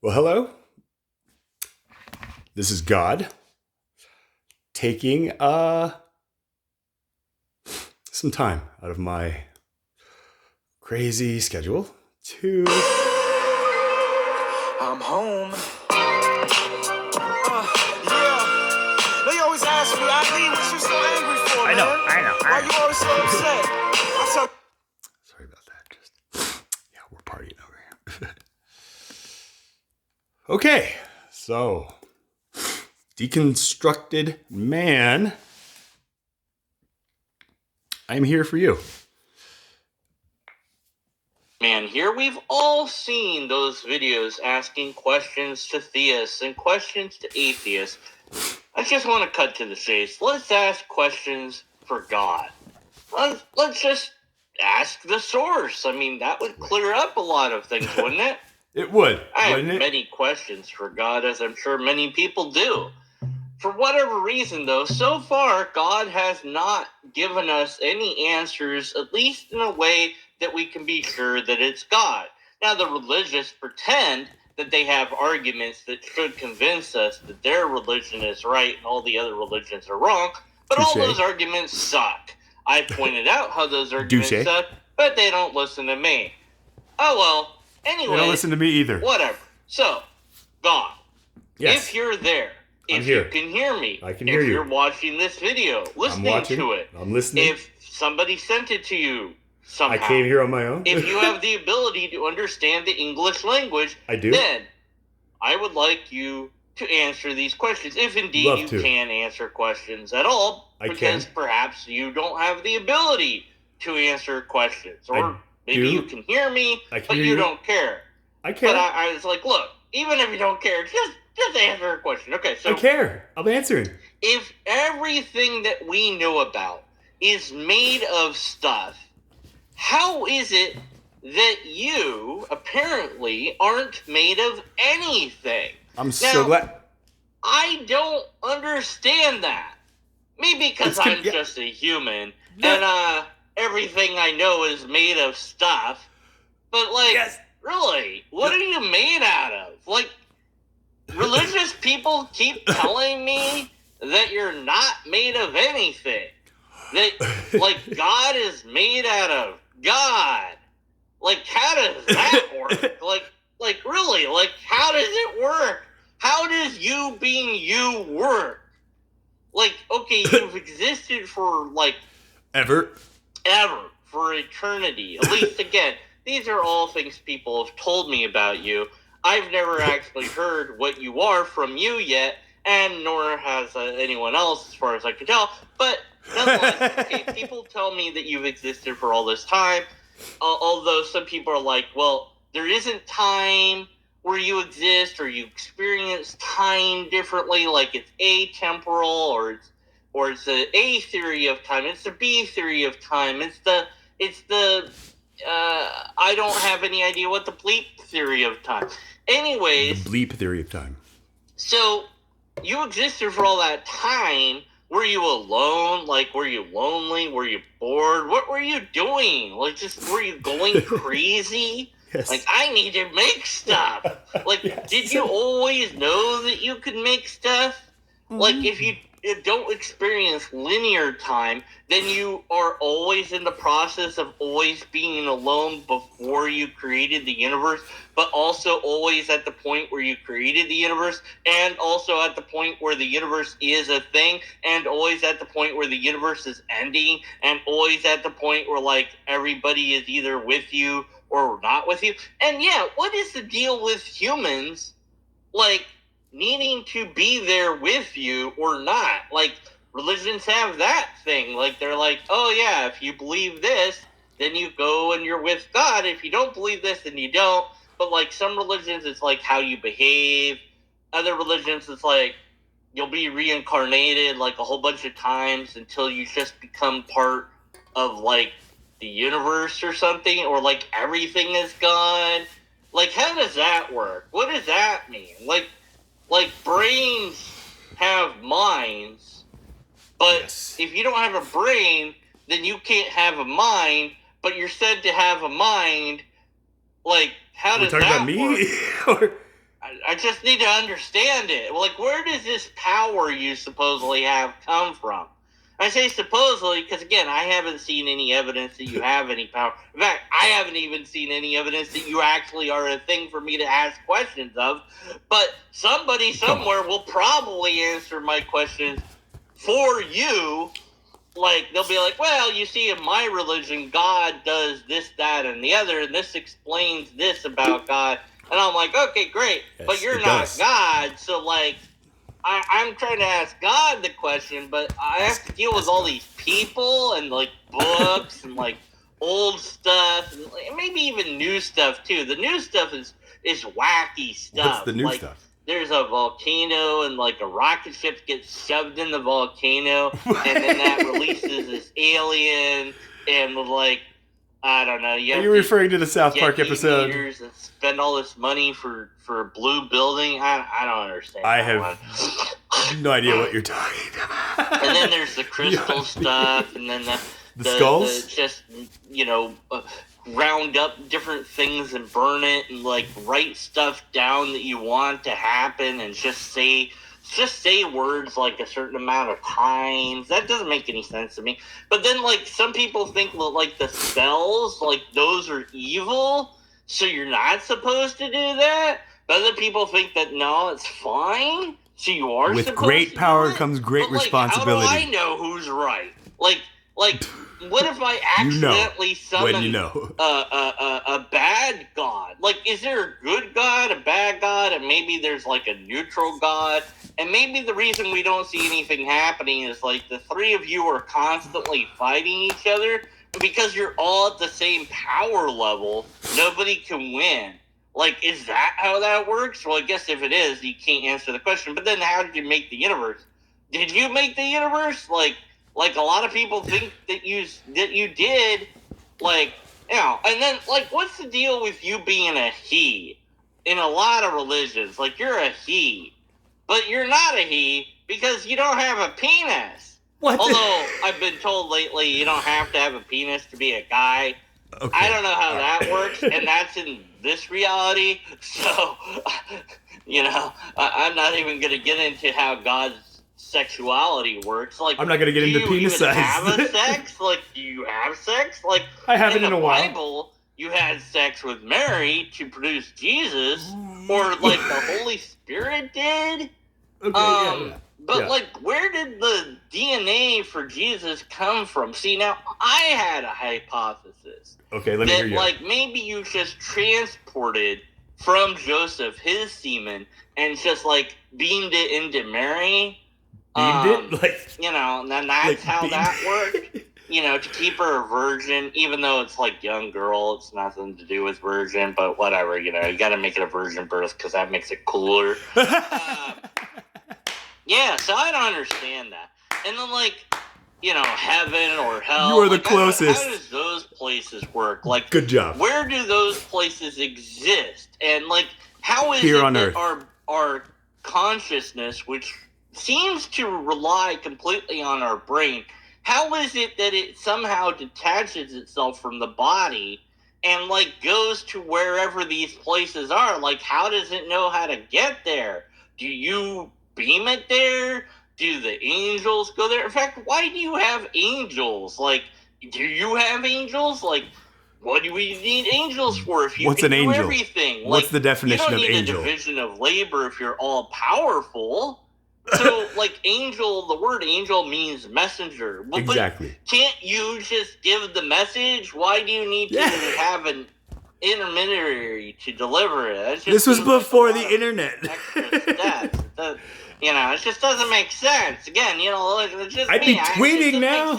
Well, hello. This is God taking some time out of my crazy schedule to. I'm home. Yeah. They always ask me, ID, what you so angry for, man? I know. Why you always so upset? I tell Sorry about that. Yeah, we're partying over here. Okay, so deconstructed man, I'm here for you. Man, here we've all seen those videos asking questions to theists and questions to atheists. I just want to cut to the chase. Let's ask questions for God. Let's just ask the source. I mean, that would clear up a lot of things, wouldn't it? It would, I have wouldn't it? many questions for God, as I'm sure many people do. For whatever reason, though, so far, God has not given us any answers, at least in a way that we can be sure that it's God. Now, the religious pretend that they have arguments that should convince us that their religion is right and all the other religions are wrong, but all Touche. those arguments suck. I pointed out how those arguments Douche. suck, but they don't listen to me. Oh well, anyway. They don't listen to me either. Whatever. So, God, Yes. if you're there, I'm if here. you can hear me, I can hear if you. you're watching this video, listening to it, I'm listening. if somebody sent it to you somehow, I came here on my own. if you have the ability to understand the English language, I do. then I would like you to answer these questions, if indeed Love you to. can answer questions at all, I because can. perhaps you don't have the ability to answer questions, or I maybe do. you can hear me, I can but hear you you. don't care. I care. But I was like, look, even if you don't care, just answer a question. Okay, so I care. I'm answering. if everything that we know about is made of stuff, how is it that you apparently aren't made of anything? I'm so glad. I don't understand that. Maybe because I'm just a human, and everything I know is made of stuff. But, like, really, what are you made out of? Like, religious people keep telling me that you're not made of anything. That, like, God is made out of God. Like, how does that work? Like, really, like, how does it work? How does you being you work? Like, okay, you've existed for, like... Ever, for eternity. At least, again, these are all things people have told me about you. I've never actually heard what you are from you yet, and nor has anyone else, as far as I can tell. But, nonetheless, okay, people tell me that you've existed for all this time, although some people are like, well, there isn't time where you exist, or you experience time differently, like it's atemporal, or it's the A theory of time, it's the B theory of time, it's the I don't have any idea what the bleep theory of time. Anyways, the bleep theory of time. so you existed for all that time. Were you alone? Like, were you lonely? Were you bored? What were you doing? Like, just were you going crazy? Yes. Like, I need to make stuff. Like, Yes. Did you always know that you could make stuff? Like, if you don't experience linear time, then you are always in the process of always being alone before you created the universe, but also always at the point where you created the universe, and also at the point where the universe is a thing, and always at the point where the universe is ending, and always at the point where, like, everybody is either with you or not with you. And yeah, what is the deal with humans, like, needing to be there with you or not? Like, religions have that thing. Like, they're like, oh yeah, if you believe this, then you go and you're with God. If you don't believe this, then you don't. But, like, some religions, it's like how you behave. Other religions, it's like you'll be reincarnated, like, a whole bunch of times until you just become part of, like, the universe or something, or, like, everything is God. Like, how does that work? What does that mean? Like, brains have minds, but if you don't have a brain, then you can't have a mind, but you're said to have a mind. Like, how does that work? Are we talking about me? I just need to understand it. Like, where does this power you supposedly have come from? I say supposedly because, again, I haven't seen any evidence that you have any power. In fact, I haven't even seen any evidence that you actually are a thing for me to ask questions of. But somebody somewhere will probably answer my questions for you. Like, they'll be like, well, you see, in my religion, God does this, that, and the other, and this explains this about God. And I'm like, okay, great, Yes, but you're it not does. God, so, like, I'm trying to ask God the question, but I have to deal with all these people and, like, books and, like, old stuff, and maybe even new stuff, too. The new stuff is wacky stuff. What's the new like, stuff? There's a volcano, and, like, a rocket ship gets shoved in the volcano, and then that releases this alien, and, like, I don't know. Are you referring to the South Park episode? And spend all this money for a blue building. I don't understand. I have no idea what you're talking about. And then there's the crystal stuff, and then the skulls. The just round up different things and burn it, and like write stuff down that you want to happen, and just say words like a certain amount of times. That doesn't make any sense to me. But then, like, some people think that, like, the spells, like, those are evil, so you're not supposed to do that. But other people think that, no, it's fine, so you are With supposed great to power do it. comes great But, like, responsibility. how do I know who's right? Like, what if I accidentally summon a bad god? Like, is there a good god, a bad god, and maybe there's, like, a neutral god? And maybe the reason we don't see anything happening is, like, the three of you are constantly fighting each other. Because you're all at the same power level, nobody can win. Like, is that how that works? Well, I guess if it is, you can't answer the question. But then how did you make the universe? Did you make the universe? Like a lot of people think that you did. Like, you know, and then, like, what's the deal with you being a he? In a lot of religions, like, you're a he. But you're not a he because you don't have a penis. What? Although, I've been told lately you don't have to have a penis to be a guy. Okay. I don't know how that works, and that's in this reality. So, you know, I'm not even going to get into how God's sexuality works. Like, I'm not going to get into penis size. Do you have a sex? Like, do you have sex? Like, I haven't in a while. In the Bible, you had sex with Mary to produce Jesus, or, like, the Holy Spirit did. Okay, yeah. But, like, where did the DNA for Jesus come from? See, now, I had a hypothesis. Okay, let me hear you. Like, maybe you just transported from Joseph his semen and just, like, beamed it into Mary. Beamed it? Like, you know, and then that's like how that worked. You know, to keep her a virgin, even though it's, like, young girl, it's nothing to do with virgin, but whatever, you know, you gotta make it a virgin birth because that makes it cooler. Yeah, so I don't understand that. And then, like, you know, heaven or hell. You are the closest. How does those places work? Like, good job. Where do those places exist? And, like, how is here it on that Earth. our consciousness, which seems to rely completely on our brain, how is it that it somehow detaches itself from the body and, like, goes to wherever these places are? Like, how does it know how to get there? Do you beam it there? Do the angels go there? In fact, why do you have angels? Like, do you have angels? Like, what do we need angels for if you What's can an do angel? Everything? What's like, the definition of angel? You don't need a division of labor if you're all powerful. So, like, angel, the word angel means messenger. Well, exactly. But can't you just give the message? Why do you need to have an intermediary to deliver it? This was before the internet. You know, it just doesn't make sense. Again, you know, it's just I'd be tweeting now.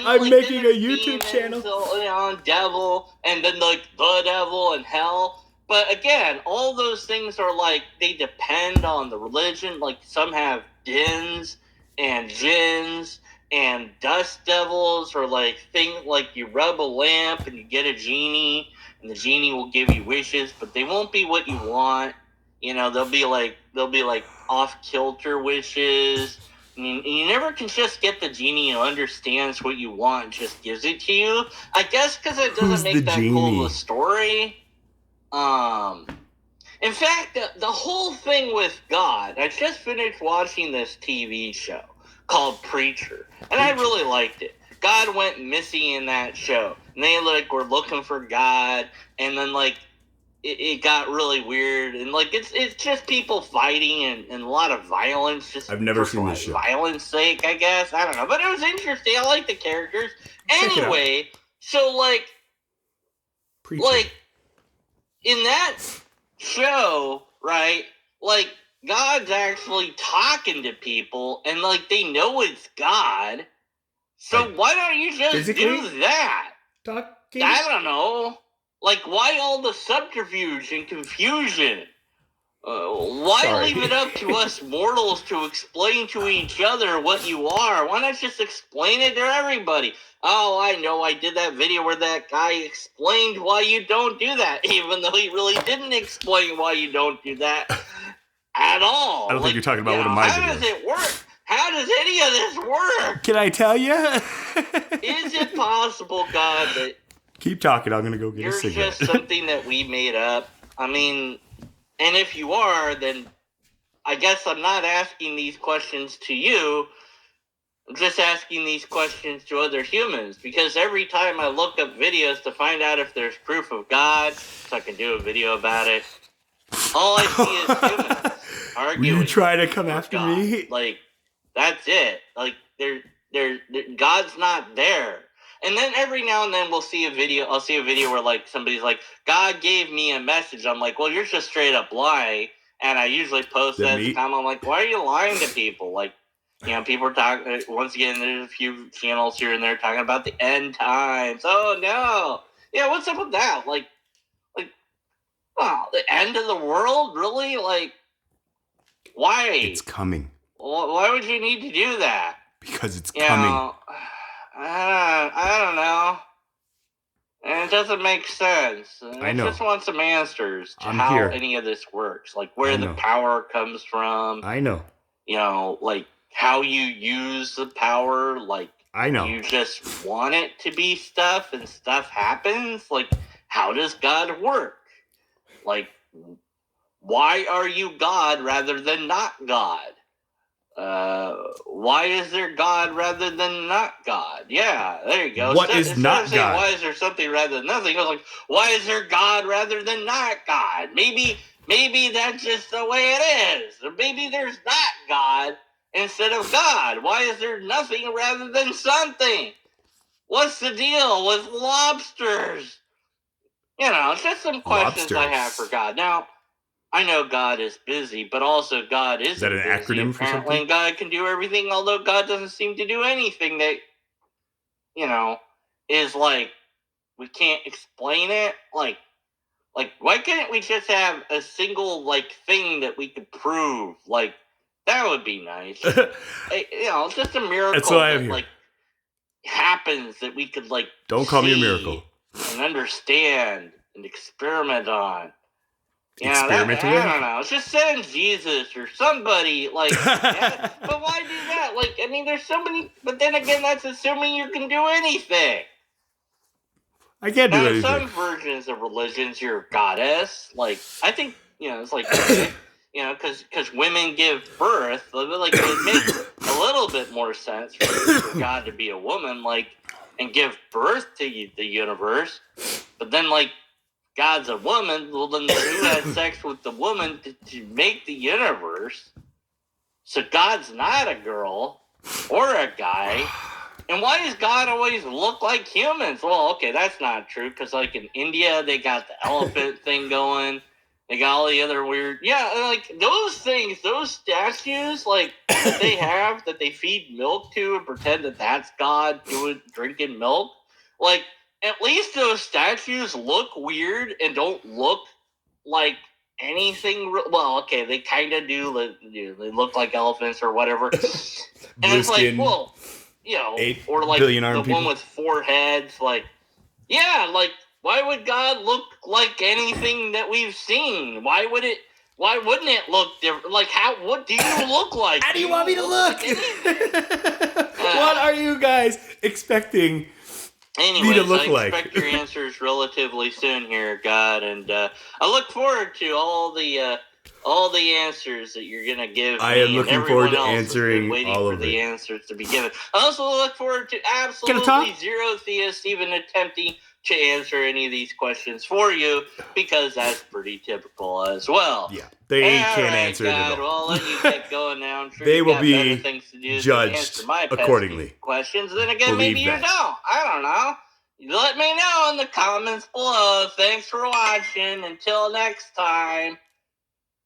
I'm making a YouTube channel. You know, devil, and then, like, the devil and hell. But again, all those things are, like, they depend on the religion. Like, some have djinns and jinns and dust devils, or, like, things like you rub a lamp and you get a genie, and the genie will give you wishes, but they won't be what you want. You know, they'll be like off-kilter wishes. You never can just get the genie who understands what you want and just gives it to you. I guess because it doesn't make that cool of a story. And In fact, the whole thing with God, I just finished watching this TV show called Preacher, and I really liked it. God went missing in that show, and they were looking for God, and then it got really weird, and it's just people fighting and a lot of violence. Just I've never seen this show. Violence sake, I guess. I don't know, but it was interesting. I like the characters. Anyway, so Preacher. in that show, right? God's actually talking to people, and they know it's God. So why don't you just do that? Talking? I don't know. Why all the subterfuge and confusion? Why leave it up to us mortals to explain to each other what you are? Why not just explain it to everybody? Oh, I know, I did that video where that guy explained why you don't do that, even though he really didn't explain why you don't do that at all. I don't think you're talking about one of my videos. How does it work? How does any of this work? Can I tell you? Is it possible, God, that keep talking, I'm going to go get a cigarette. You're just something that we made up? I mean, and if you are, then I guess I'm not asking these questions to you. I'm just asking these questions to other humans, because every time I look up videos to find out if there's proof of God, so I can do a video about it, all I see is humans arguing. Will you try to come after God. me? That's it. God's not there. And then every now and then I'll see a video where somebody's like, God gave me a message. I'm like, well, you're just straight up lying. And I usually post that as a comment. I'm like, why are you lying to people? People are talking, once again, there's a few channels here and there talking about the end times. Oh, no. Yeah, what's up with that? The end of the world? Really? Why? It's coming. Why would you need to do that? Because it's coming. I don't know. And it doesn't make sense. I know. I just want some answers to any of this works. Where the power comes from. I know. How you use the power. I know. You just want it to be stuff and stuff happens. How does God work? Why are you God rather than not God? Why is there God rather than not God? Yeah, there you go. What is not God? Why is there something rather than nothing? I was why is there God rather than not God? Maybe that's just the way it is. Or maybe there's not God instead of God. Why is there nothing rather than something? What's the deal with lobsters? Just some questions I have for God. Now, I know God is busy, but also God isn't busy. Is that an acronym for something? And God can do everything, although God doesn't seem to do anything that, is we can't explain it. Why couldn't we just have a single, thing that we could prove? That would be nice. Just a miracle. That's what I have here. Happens that we could, don't call me a miracle. And understand and experiment on. I don't know. Just send Jesus or somebody. But why do that? There's so many. But then again, that's assuming you can do anything. I can't do anything. Some versions of religions, you're a goddess. I think it's because women give birth. It makes a little bit more sense for God to be a woman, and give birth to the universe. But then, God's a woman, well, then who had sex with the woman to make the universe? So God's not a girl or a guy. And why does God always look like humans? Well, okay, that's not true, because, in India, they got the elephant thing going. They got all the other weird... Yeah, those things, those statues, that they have, that they feed milk to and pretend that that's God drinking milk, at least those statues look weird and don't look like anything. Well, okay, they kind of do. They look like elephants or whatever. And it's or the one with 4 heads. Why would God look like anything that we've seen? Why wouldn't it look different? What do you look like? How do you want me to look? What are you guys expecting Anyways, look I like? expect your answers relatively soon here, God, and I look forward to all the answers that you're gonna give I me, am and looking everyone forward to else has been answering waiting all for of the it. answers to be given. I also look forward to Can I absolutely talk? zero theists even attempting to answer any of these questions for you, because that's pretty typical as well. Yeah, they All can't right, answer it at God, all. well, I'll let you get going now. I'm sure They you will got better be things to do than answer judged my pesky accordingly. questions. Then again, Believe maybe you that. don't. I don't know. Let me know in the comments below. Thanks for watching. Until next time.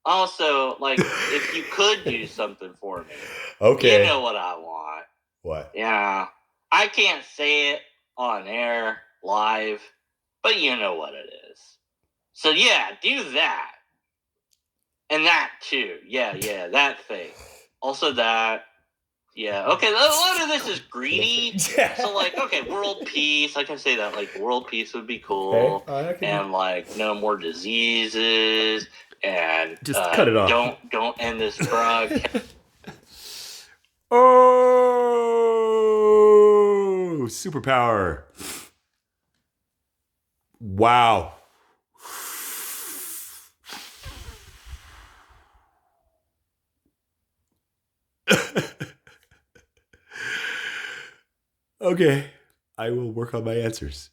Also, like, if you could do something for me, Okay. you know what I want. What? Yeah. I can't say it on air, live, but you know what it is. So, yeah, do that. And that, too. Yeah, that thing. Also that. Yeah, okay, a lot of this is greedy. So, like, okay, world peace. I can say that, like, world peace would be cool. Okay. And, like, no more diseases. And Just cut it off. Don't end this broadcast. Oh, superpower. Wow. Okay, I will work on my answers.